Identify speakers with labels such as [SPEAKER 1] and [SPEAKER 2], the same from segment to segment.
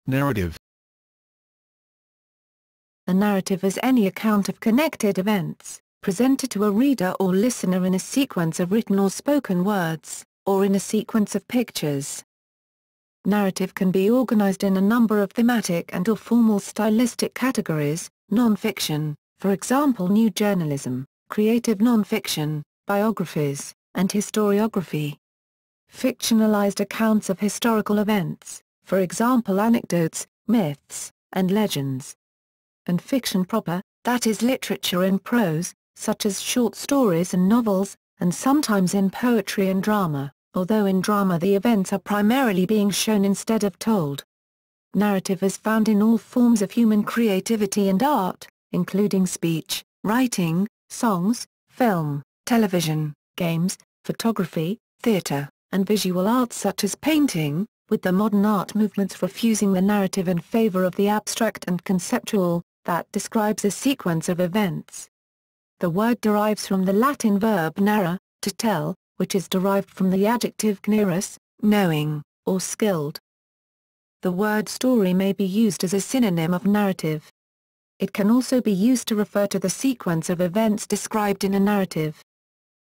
[SPEAKER 1] Narrative.
[SPEAKER 2] A narrative is any account of connected events, presented to a reader or listener in a sequence of written or spoken words, or in a sequence of pictures. Narrative can be organized in a number of thematic and/or formal stylistic categories: non-fiction, for example new journalism, creative non-fiction, biographies, and historiography. Fictionalized accounts of historical events, for example anecdotes, myths, and legends. And fiction proper, that is literature in prose, such as short stories and novels, and sometimes in poetry and drama, although in drama the events are primarily being shown instead of told. Narrative is found in all forms of human creativity and art, including speech, writing, songs, film, television, games, photography, theater, and visual arts such as painting, with the modern art movements refusing the narrative in favor of the abstract and conceptual, that describes a sequence of events. The word derives from the Latin verb narra, to tell, which is derived from the adjective gnerus, knowing, or skilled. The word story may be used as a synonym of narrative. It can also be used to refer to the sequence of events described in a narrative.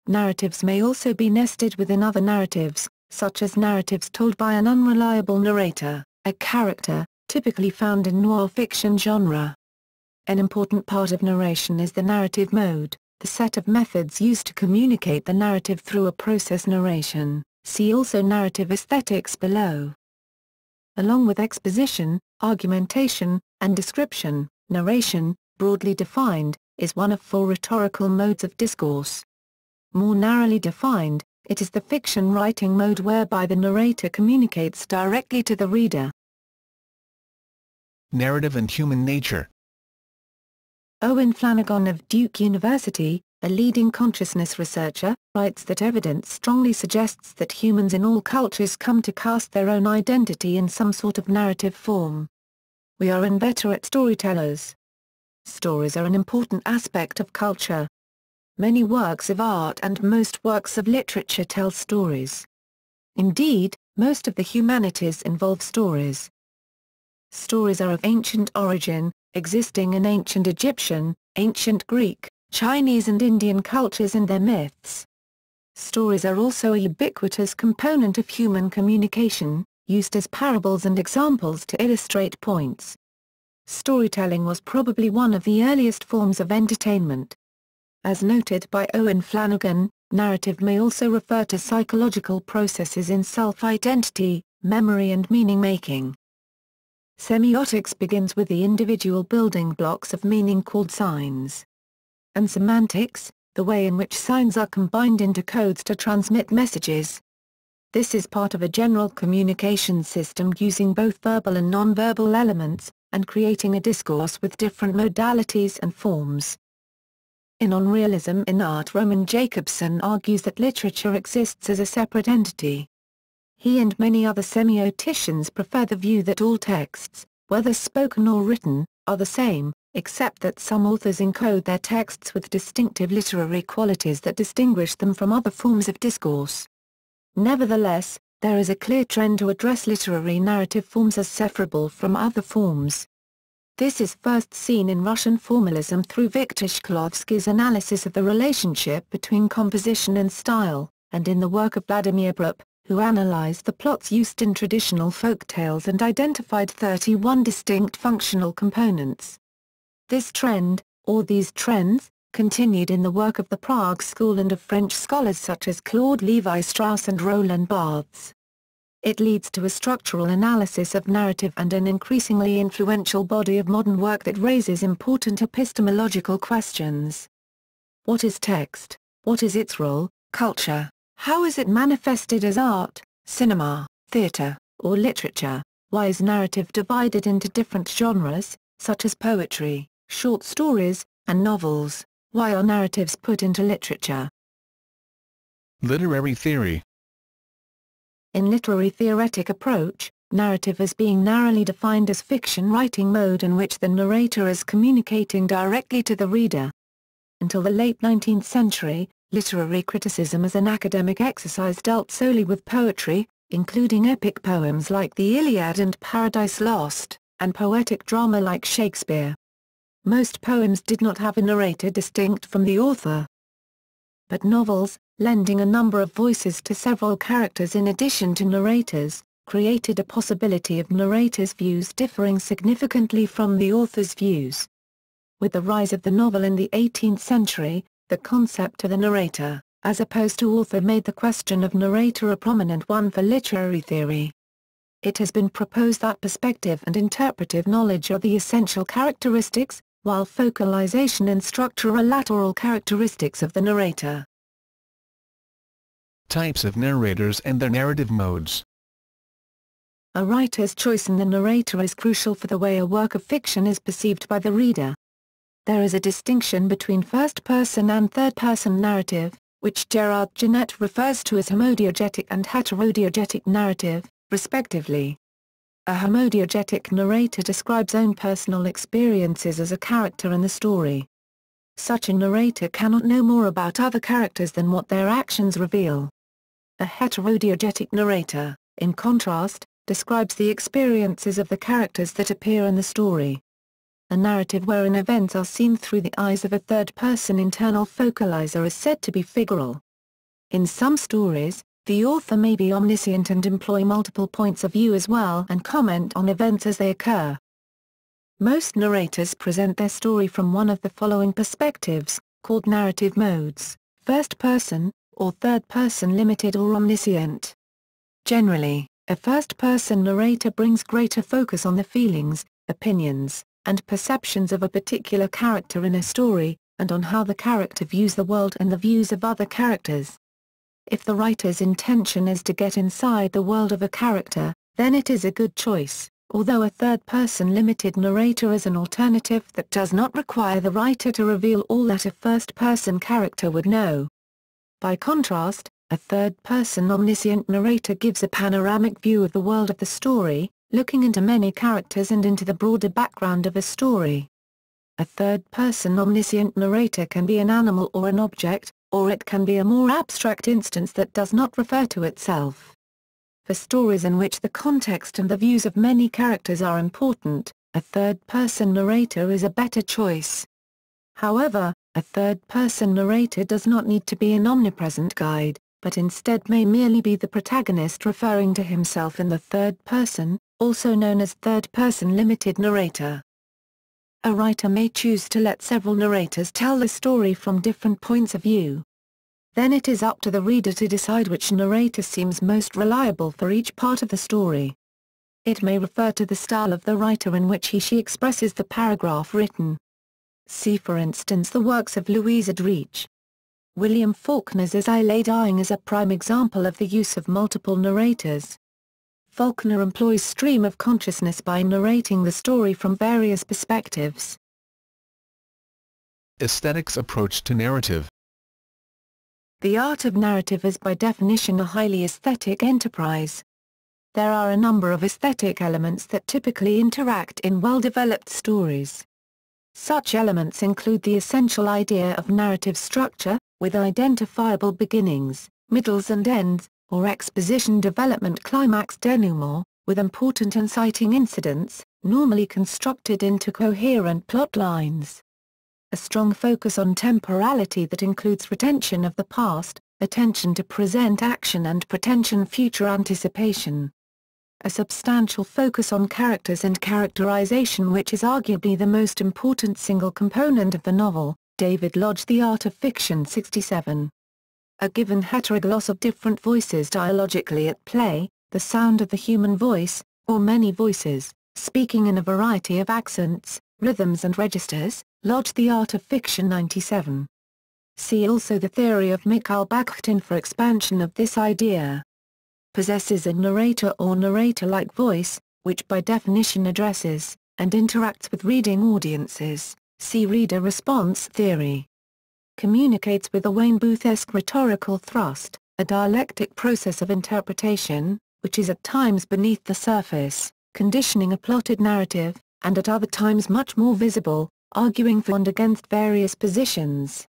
[SPEAKER 2] Narratives may also be nested within other narratives, such as narratives told by an unreliable narrator, a character, typically found in noir fiction genre. An important part of narration is the narrative mode, the set of methods used to communicate the narrative through a process narration. See also narrative aesthetics below. Along with exposition, argumentation, and description, narration, broadly defined, is one of 4 rhetorical modes of discourse. More narrowly defined, it is the fiction writing mode whereby the narrator communicates directly to the reader.
[SPEAKER 1] Narrative and human nature.
[SPEAKER 2] Owen Flanagan of Duke University, a leading consciousness researcher, writes that evidence strongly suggests that humans in all cultures come to cast their own identity in some sort of narrative form. We are inveterate storytellers. Stories are an important aspect of culture. Many works of art and most works of literature tell stories. Indeed, most of the humanities involve stories. Stories are of ancient origin, existing in ancient Egyptian, ancient Greek, Chinese and Indian cultures and their myths. Stories are also a ubiquitous component of human communication, used as parables and examples to illustrate points. Storytelling was probably one of the earliest forms of entertainment. As noted by Owen Flanagan, narrative may also refer to psychological processes in self-identity, memory and meaning-making. Semiotics begins with the individual building blocks of meaning called signs. And semantics, the way in which signs are combined into codes to transmit messages. This is part of a general communication system using both verbal and non-verbal elements, and creating a discourse with different modalities and forms. In On Realism in Art, Roman Jacobson argues that literature exists as a separate entity. He and many other semioticians prefer the view that all texts, whether spoken or written, are the same, except that some authors encode their texts with distinctive literary qualities that distinguish them from other forms of discourse. Nevertheless, there is a clear trend to address literary narrative forms as separable from other forms. This is first seen in Russian formalism through Viktor Shklovsky's analysis of the relationship between composition and style, and in the work of Vladimir Brupp, who analyzed the plots used in traditional folk tales and identified 31 distinct functional components. This trend, or these trends, continued in the work of the Prague School and of French scholars such as Claude Lévi-Strauss and Roland Barthes. It leads to a structural analysis of narrative and an increasingly influential body of modern work that raises important epistemological questions. What is text? What is its role? Culture? How is it manifested as art, cinema, theater, or literature? Why is narrative divided into different genres, such as poetry, short stories, and novels? Why are narratives put into literature?
[SPEAKER 1] Literary theory.
[SPEAKER 2] In literary theoretic approach, narrative is being narrowly defined as fiction writing mode in which the narrator is communicating directly to the reader. Until the late 19th century, literary criticism as an academic exercise dealt solely with poetry, including epic poems like the Iliad and Paradise Lost, and poetic drama like Shakespeare. Most poems did not have a narrator distinct from the author. But novels, lending a number of voices to several characters in addition to narrators, created a possibility of narrators' views differing significantly from the author's views. With the rise of the novel in the 18th century, the concept of the narrator, as opposed to author, made the question of narrator a prominent one for literary theory. It has been proposed that perspective and interpretive knowledge are the essential characteristics, while focalization and structure are lateral characteristics of the narrator.
[SPEAKER 1] Types of narrators and their narrative modes.
[SPEAKER 2] A writer's choice in the narrator is crucial for the way a work of fiction is perceived by the reader. There is a distinction between first-person and third-person narrative, which Gerard Genette refers to as homodiegetic and heterodiegetic narrative, respectively. A homodiegetic narrator describes own personal experiences as a character in the story. Such a narrator cannot know more about other characters than what their actions reveal. A heterodiegetic narrator, in contrast, describes the experiences of the characters that appear in the story. A narrative wherein events are seen through the eyes of a third-person internal focalizer is said to be figural. In some stories, the author may be omniscient and employ multiple points of view as well and comment on events as they occur. Most narrators present their story from one of the following perspectives, called narrative modes: first-person, or third-person limited or omniscient. Generally, a first-person narrator brings greater focus on the feelings, opinions, and perceptions of a particular character in a story, and on how the character views the world and the views of other characters. If the writer's intention is to get inside the world of a character, then it is a good choice, although a third-person limited narrator is an alternative that does not require the writer to reveal all that a first-person character would know. By contrast, a third-person omniscient narrator gives a panoramic view of the world of the story, looking into many characters and into the broader background of a story. A third-person omniscient narrator can be an animal or an object, or it can be a more abstract instance that does not refer to itself. For stories in which the context and the views of many characters are important, a third-person narrator is a better choice. However, a third-person narrator does not need to be an omnipresent guide, but instead may merely be the protagonist referring to himself in the third person, also known as third-person limited narrator. A writer may choose to let several narrators tell the story from different points of view. Then it is up to the reader to decide which narrator seems most reliable for each part of the story. It may refer to the style of the writer in which he/she expresses the paragraph written. See for instance the works of Louisa Dreech. William Faulkner's As I Lay Dying is a prime example of the use of multiple narrators. Faulkner employs stream of consciousness by narrating the story from various perspectives.
[SPEAKER 1] Aesthetics approach to narrative.
[SPEAKER 2] The art of narrative is by definition a highly aesthetic enterprise. There are a number of aesthetic elements that typically interact in well-developed stories. Such elements include the essential idea of narrative structure, with identifiable beginnings, middles and ends, or exposition development climax denouement, with important inciting incidents, normally constructed into coherent plot lines. A strong focus on temporality that includes retention of the past, attention to present action and pretension future anticipation. A substantial focus on characters and characterization, which is arguably the most important single component of the novel. David Lodge, The Art of Fiction 67. A given heterogloss of different voices dialogically at play, the sound of the human voice, or many voices, speaking in a variety of accents, rhythms and registers, Lodge, The Art of Fiction 97. See also the theory of Mikhail Bakhtin for expansion of this idea. Possesses a narrator or narrator-like voice, which by definition addresses, and interacts with reading audiences, see reader response theory. Communicates with a Wayne Booth-esque rhetorical thrust, a dialectic process of interpretation, which is at times beneath the surface, conditioning a plotted narrative, and at other times much more visible, arguing for and against various positions.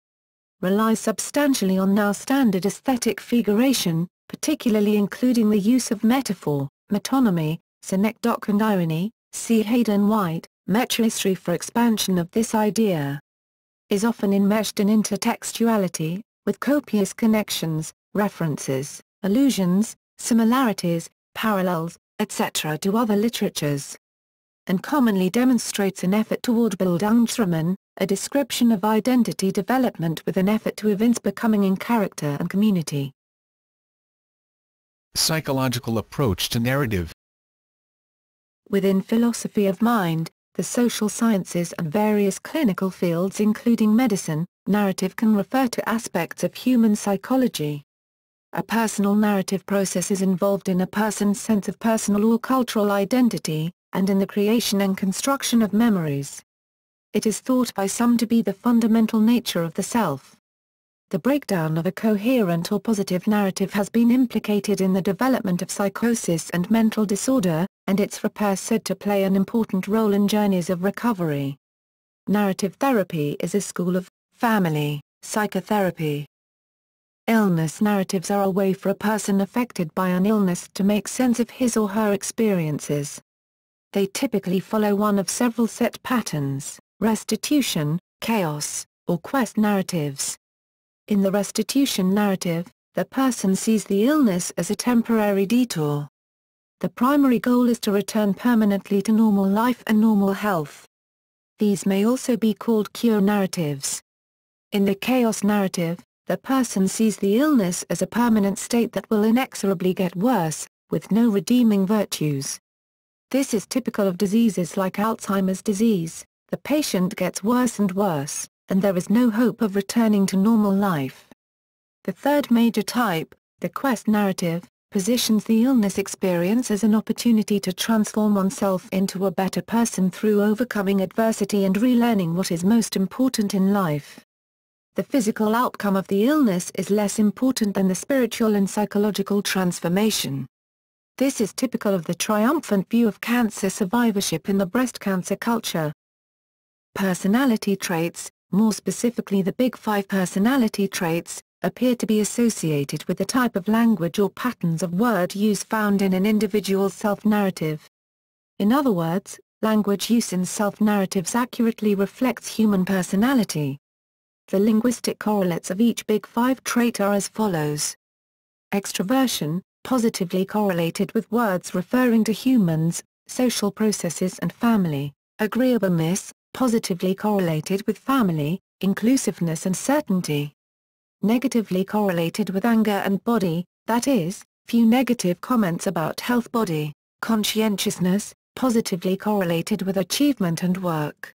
[SPEAKER 2] Relies substantially on now standard aesthetic figuration, particularly including the use of metaphor, metonymy, synecdoche and irony. See Hayden White, Metrohistory for expansion of this idea. Is often enmeshed in intertextuality, with copious connections, references, allusions, similarities, parallels, etc. to other literatures. And commonly demonstrates an effort toward Bildungsrahmen, a description of identity development with an effort to evince becoming in character and community.
[SPEAKER 1] Psychological approach to narrative.
[SPEAKER 2] Within philosophy of mind, the social sciences and various clinical fields including medicine, narrative can refer to aspects of human psychology. A personal narrative process is involved in a person's sense of personal or cultural identity, and in the creation and construction of memories. It is thought by some to be the fundamental nature of the self. The breakdown of a coherent or positive narrative has been implicated in the development of psychosis and mental disorder, and its repair said to play an important role in journeys of recovery. Narrative therapy is a school of family psychotherapy. Illness narratives are a way for a person affected by an illness to make sense of his or her experiences. They typically follow one of several set patterns: restitution, chaos, or quest narratives. In the restitution narrative, the person sees the illness as a temporary detour. The primary goal is to return permanently to normal life and normal health. These may also be called cure narratives. In the chaos narrative, the person sees the illness as a permanent state that will inexorably get worse, with no redeeming virtues. This is typical of diseases like Alzheimer's disease. The patient gets worse and worse, and there is no hope of returning to normal life. The third major type, the quest narrative, positions the illness experience as an opportunity to transform oneself into a better person through overcoming adversity and relearning what is most important in life. The physical outcome of the illness is less important than the spiritual and psychological transformation. This is typical of the triumphant view of cancer survivorship in the breast cancer culture. Personality traits, more specifically the Big Five personality traits, appear to be associated with the type of language or patterns of word use found in an individual's self-narrative. In other words, language use in self-narratives accurately reflects human personality. The linguistic correlates of each Big Five trait are as follows. Extroversion, positively correlated with words referring to humans, social processes and family. Agreeableness, positively correlated with family, inclusiveness and certainty. Negatively correlated with anger and body, that is, few negative comments about health. Body, conscientiousness, positively correlated with achievement and work.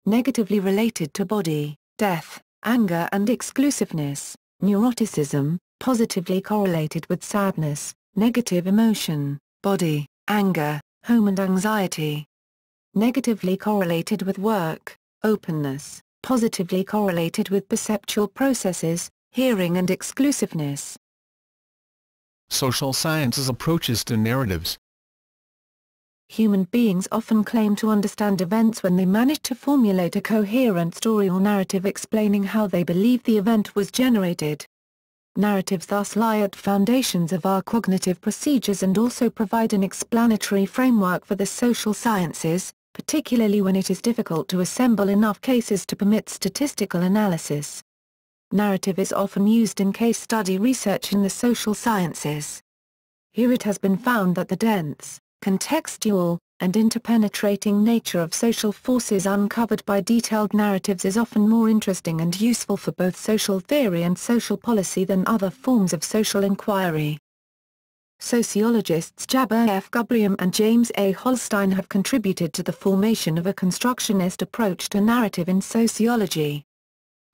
[SPEAKER 2] Negatively related to body, death, anger and exclusiveness. Neuroticism, positively correlated with sadness, negative emotion, body, anger, home and anxiety. Negatively correlated with work, openness, positively correlated with perceptual processes, hearing and exclusiveness.
[SPEAKER 1] Social sciences approaches to narratives.
[SPEAKER 2] Human beings often claim to understand events when they manage to formulate a coherent story or narrative explaining how they believe the event was generated. Narratives thus lie at foundations of our cognitive procedures and also provide an explanatory framework for the social sciences, particularly when it is difficult to assemble enough cases to permit statistical analysis. Narrative is often used in case study research in the social sciences. Here it has been found that the dense, contextual, and interpenetrating nature of social forces uncovered by detailed narratives is often more interesting and useful for both social theory and social policy than other forms of social inquiry. Sociologists Jabir F. Gubrium and James A. Holstein have contributed to the formation of a constructionist approach to narrative in sociology.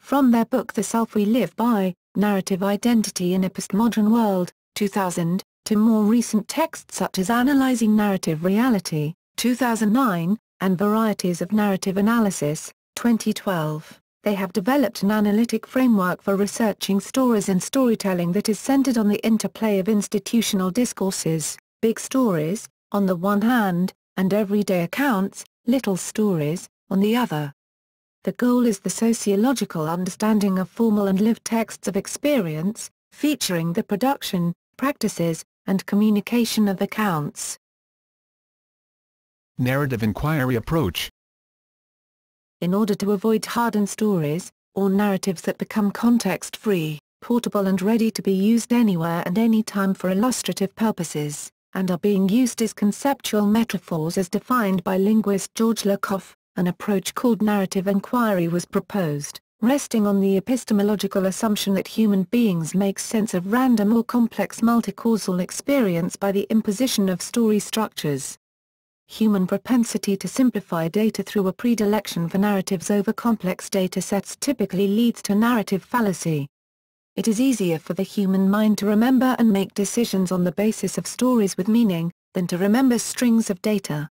[SPEAKER 2] From their book The Self We Live By, Narrative Identity in a Postmodern World, 2000, to more recent texts such as Analyzing Narrative Reality, 2009, and Varieties of Narrative Analysis, 2012, they have developed an analytic framework for researching stories and storytelling that is centered on the interplay of institutional discourses, big stories, on the one hand, and everyday accounts, little stories, on the other. The goal is the sociological understanding of formal and lived texts of experience, featuring the production, practices, and communication of accounts.
[SPEAKER 1] Narrative inquiry approach.
[SPEAKER 2] In order to avoid hardened stories, or narratives that become context-free, portable and ready to be used anywhere and anytime for illustrative purposes, and are being used as conceptual metaphors as defined by linguist George Lakoff, an approach called narrative inquiry was proposed, resting on the epistemological assumption that human beings make sense of random or complex multi-causal experience by the imposition of story structures. Human propensity to simplify data through a predilection for narratives over complex data sets typically leads to narrative fallacy. It is easier for the human mind to remember and make decisions on the basis of stories with meaning, than to remember strings of data.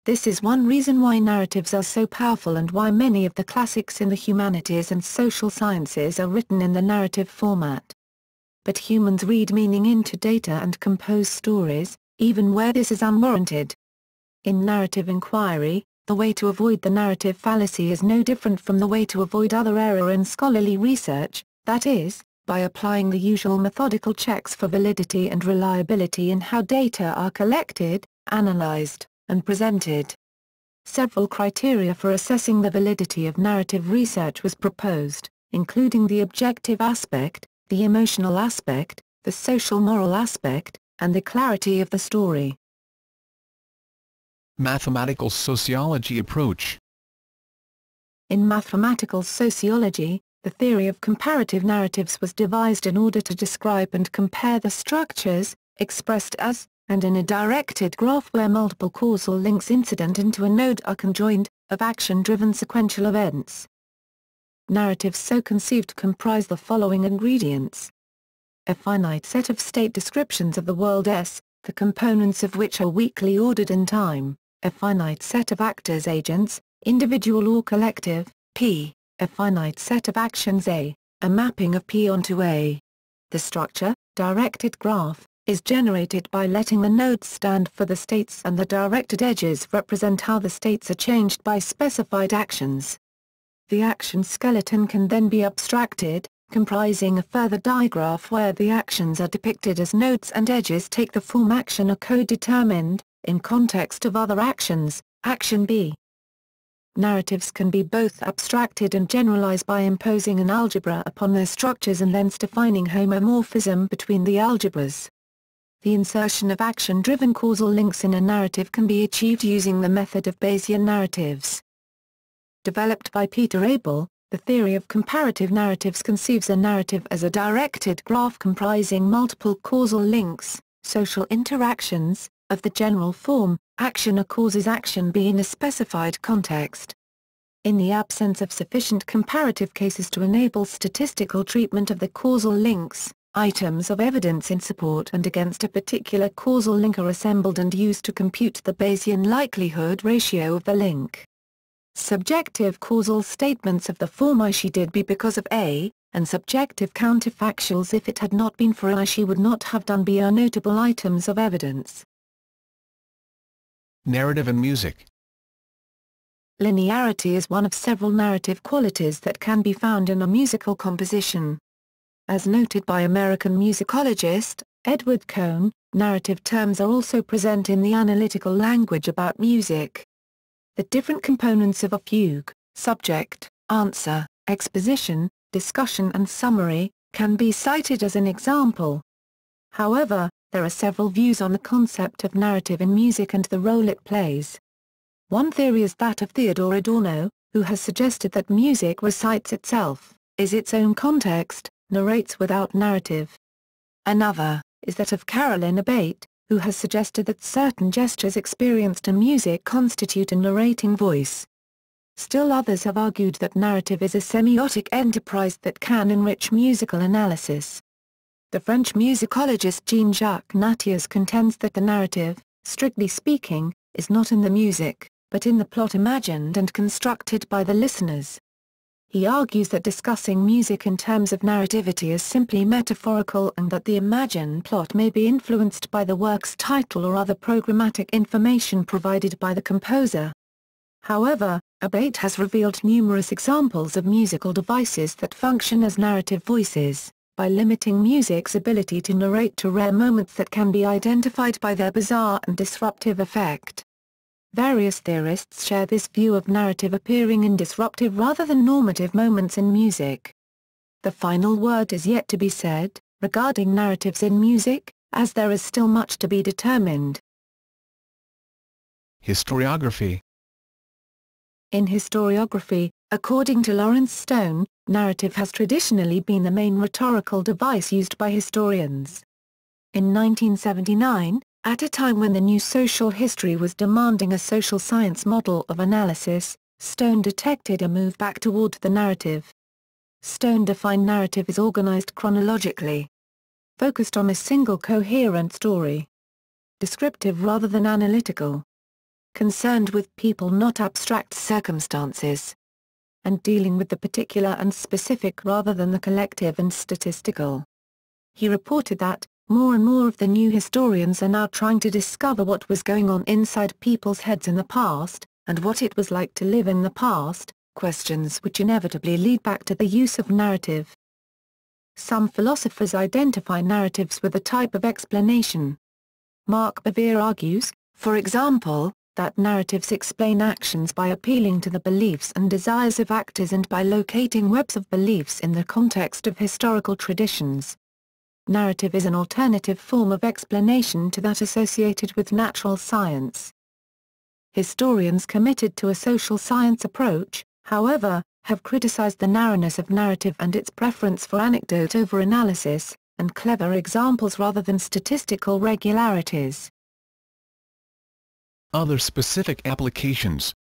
[SPEAKER 2] This is one reason why narratives are so powerful and why many of the classics in the humanities and social sciences are written in the narrative format. But humans read meaning into data and compose stories, even where this is unwarranted. In narrative inquiry, the way to avoid the narrative fallacy is no different from the way to avoid other error in scholarly research, that is, by applying the usual methodical checks for validity and reliability in how data are collected, analyzed, and presented. Several criteria for assessing the validity of narrative research was proposed, including the objective aspect, the emotional aspect, the social-moral aspect, and the clarity of the story.
[SPEAKER 1] Mathematical sociology approach.
[SPEAKER 2] In mathematical sociology, the theory of comparative narratives was devised in order to describe and compare the structures, expressed as, and in a directed graph where multiple causal links incident into a node are conjoined, of action-driven sequential events. Narratives so conceived comprise the following ingredients. A finite set of state descriptions of the world S, the components of which are weakly ordered in time. A finite set of actors agents, individual or collective, P, a finite set of actions A, a mapping of P onto A. The structure, directed graph, is generated by letting the nodes stand for the states and the directed edges represent how the states are changed by specified actions. The action skeleton can then be abstracted, comprising a further digraph where the actions are depicted as nodes and edges take the form action or co-determined, in context of other actions, action B. Narratives can be both abstracted and generalized by imposing an algebra upon their structures and thence defining homomorphism between the algebras. The insertion of action-driven causal links in a narrative can be achieved using the method of Bayesian narratives. Developed by Peter Abel, the theory of comparative narratives conceives a narrative as a directed graph comprising multiple causal links, social interactions, of the general form, action A causes action B in a specified context. In the absence of sufficient comparative cases to enable statistical treatment of the causal links, items of evidence in support and against a particular causal link are assembled and used to compute the Bayesian likelihood ratio of the link. Subjective causal statements of the form I she did B because of A, and subjective counterfactuals if it had not been for I she would not have done B are notable items of evidence.
[SPEAKER 1] Narrative and music.
[SPEAKER 2] Linearity is one of several narrative qualities that can be found in a musical composition. As noted by American musicologist, Edward Cohn, narrative terms are also present in the analytical language about music. The different components of a fugue, subject, answer, exposition, discussion and summary, can be cited as an example. However, there are several views on the concept of narrative in music and the role it plays. One theory is that of Theodore Adorno, who has suggested that music recites itself, is its own context, narrates without narrative. Another, is that of Carolyn Abate, who has suggested that certain gestures experienced in music constitute a narrating voice. Still others have argued that narrative is a semiotic enterprise that can enrich musical analysis. The French musicologist Jean-Jacques Nattiers contends that the narrative, strictly speaking, is not in the music, but in the plot imagined and constructed by the listeners. He argues that discussing music in terms of narrativity is simply metaphorical and that the imagined plot may be influenced by the work's title or other programmatic information provided by the composer. However, Abate has revealed numerous examples of musical devices that function as narrative voices, by limiting music's ability to narrate to rare moments that can be identified by their bizarre and disruptive effect. Various theorists share this view of narrative appearing in disruptive rather than normative moments in music. The final word is yet to be said, regarding narratives in music, as there is still much to be determined.
[SPEAKER 1] Historiography.
[SPEAKER 2] In historiography, according to Lawrence Stone, narrative has traditionally been the main rhetorical device used by historians. In 1979, at a time when the new social history was demanding a social science model of analysis, Stone detected a move back toward the narrative. Stone defined narrative as organized chronologically, focused on a single coherent story, descriptive rather than analytical, concerned with people not abstract circumstances, and dealing with the particular and specific rather than the collective and statistical. He reported that, more and more of the new historians are now trying to discover what was going on inside people's heads in the past, and what it was like to live in the past, questions which inevitably lead back to the use of narrative. Some philosophers identify narratives with a type of explanation. Mark Bevere argues, for example, that narratives explain actions by appealing to the beliefs and desires of actors and by locating webs of beliefs in the context of historical traditions. Narrative is an alternative form of explanation to that associated with natural science. Historians committed to a social science approach, however, have criticized the narrowness of narrative and its preference for anecdote over analysis, and clever examples rather than statistical regularities.
[SPEAKER 1] Other specific applications.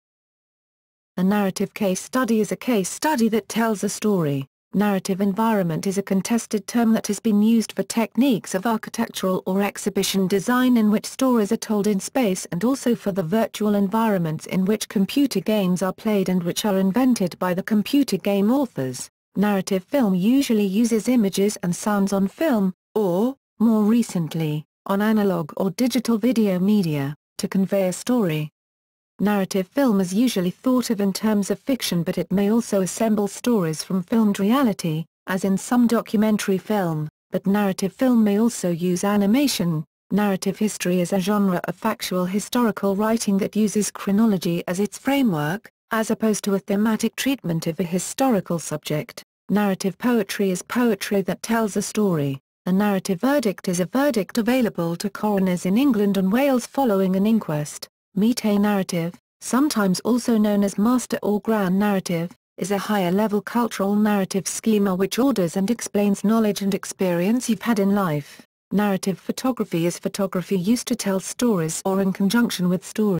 [SPEAKER 2] A narrative case study is a case study that tells a story. Narrative environment is a contested term that has been used for techniques of architectural or exhibition design in which stories are told in space, and also for the virtual environments in which computer games are played and which are invented by the computer game authors. Narrative film usually uses images and sounds on film, or, more recently, on analog or digital video media, to convey a story. Narrative film is usually thought of in terms of fiction, but it may also assemble stories from filmed reality, as in some documentary film, but narrative film may also use animation. Narrative history is a genre of factual historical writing that uses chronology as its framework, as opposed to a thematic treatment of a historical subject. Narrative poetry is poetry that tells a story. A narrative verdict is a verdict available to coroners in England and Wales following an inquest. Meta-narrative, sometimes also known as master or grand narrative, is a higher-level cultural narrative schema which orders and explains knowledge and experience you've had in life. Narrative photography is photography used to tell stories or in conjunction with stories.